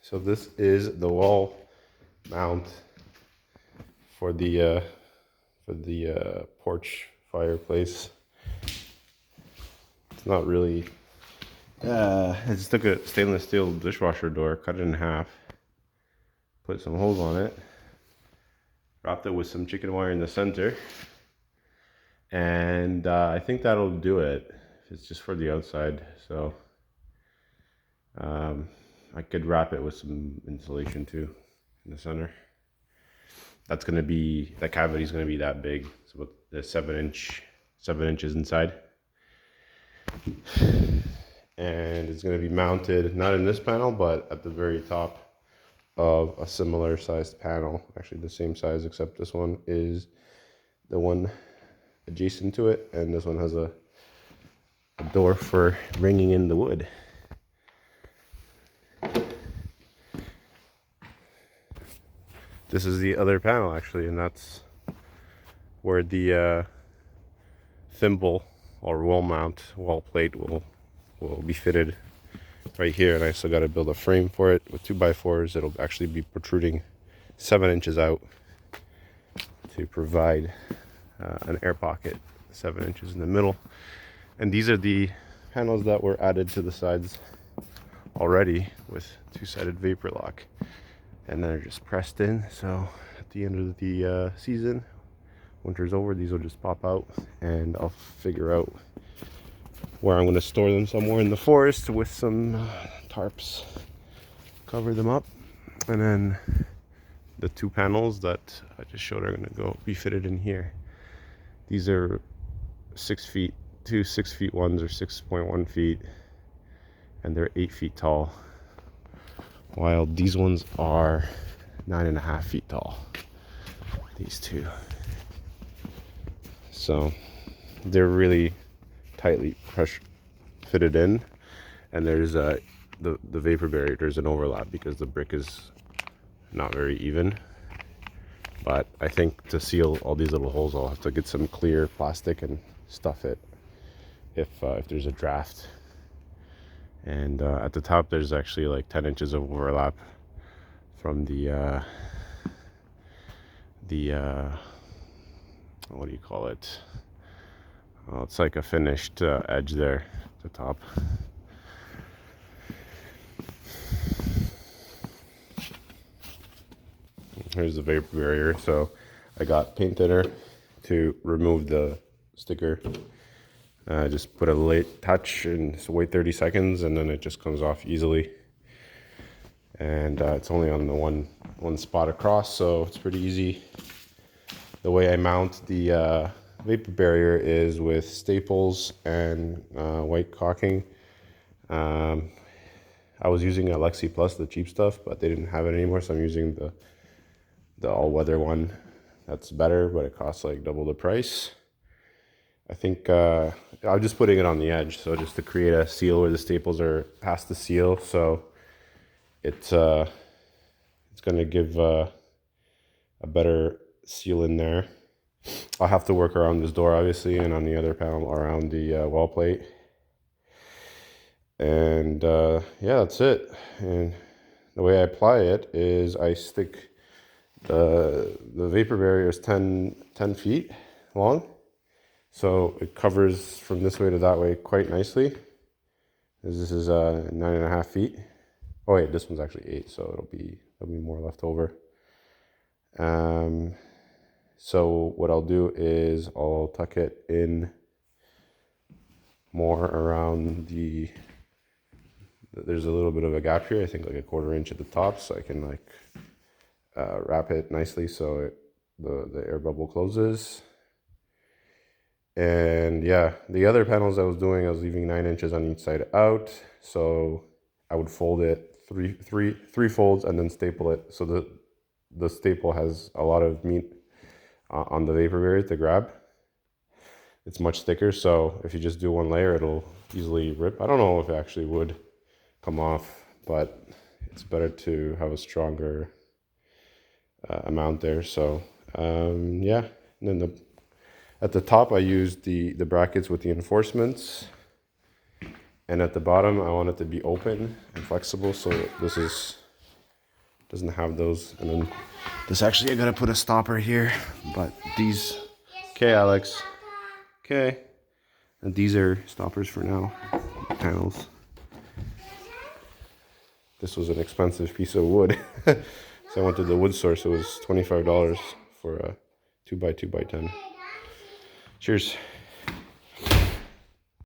So this is the wall mount for the porch fireplace. It's not really. I just took a stainless steel dishwasher door, cut it in half, put some holes on it, wrapped it with some chicken wire in the center, and I think that'll do it. It's just for the outside, so I could wrap it with some insulation too in the center. That cavity is gonna be that big. It's about the 7 inches inside. And it's going to be mounted not in this panel but at the very top of a similar sized panel, actually the same size, except this one is the one adjacent to it and this one has a door for bringing in the wood. This is the other panel actually, and that's where the thimble or wall plate will be fitted right here. And I still got to build a frame for it with 2x4s. It'll actually be protruding 7 inches out to provide an air pocket 7 inches in the middle. And these are the panels that were added to the sides already with two-sided vapor lock, and they're just pressed in. So at the end of the season, winter's over, these will just pop out, and I'll figure out where I'm going to store them, somewhere in the forest with some tarps, cover them up. And then the two panels that I just showed are going to be fitted in here. These are 6 feet, two 6 feet ones are 6.1 feet, and they're 8 feet tall, while these ones are 9.5 feet tall, these two. So they're really tightly fitted in, and there's the vapor barrier, there's an overlap because the brick is not very even. But I think to seal all these little holes, I'll have to get some clear plastic and stuff it if there's a draft. And at the top there's actually like 10 inches of overlap from the what do you call it? Well, it's like a finished edge there at the top. Here's the vapor barrier. So I got paint thinner to remove the sticker. Just put a late touch and wait 30 seconds, and then it just comes off easily. And it's only on the one spot across, so it's pretty easy. The way I mount the vapor barrier is with staples and white caulking. I was using a Lexi Plus, the cheap stuff, but they didn't have it anymore, so I'm using the all-weather one. That's better, but it costs like double the price. I think I'm just putting it on the edge, so just to create a seal where the staples are past the seal, so it's going to give a better seal in there. I'll have to work around this door obviously, and on the other panel around the wall plate. And yeah, that's it. And the way I apply it is I stick the vapor barrier is 10 feet long, so it covers from this way to that way quite nicely. This is 9.5 feet. Oh wait, this one's actually 8, so there'll be more left over. So what I'll do is I'll tuck it in more around there's a little bit of a gap here, I think like a 1/4 inch at the top, so I can like wrap it nicely so the air bubble closes. And yeah, the other panels I was leaving 9 inches on each side out, so I would fold it three folds and then staple it, so the staple has a lot of meat on the vapor barrier to grab. It's much thicker, so if you just do one layer, it'll easily rip. I don't know if it actually would come off, but it's better to have a stronger amount there. So yeah, and then at the top I used the brackets with the reinforcements, and at the bottom I want it to be open and flexible, so this is doesn't have those. And then this actually, I gotta put a stopper here, but these, okay, Alex, okay. And these are stoppers for now, panels. This was an expensive piece of wood. So I went to the wood source. It was $25 for a 2x2x10. Cheers.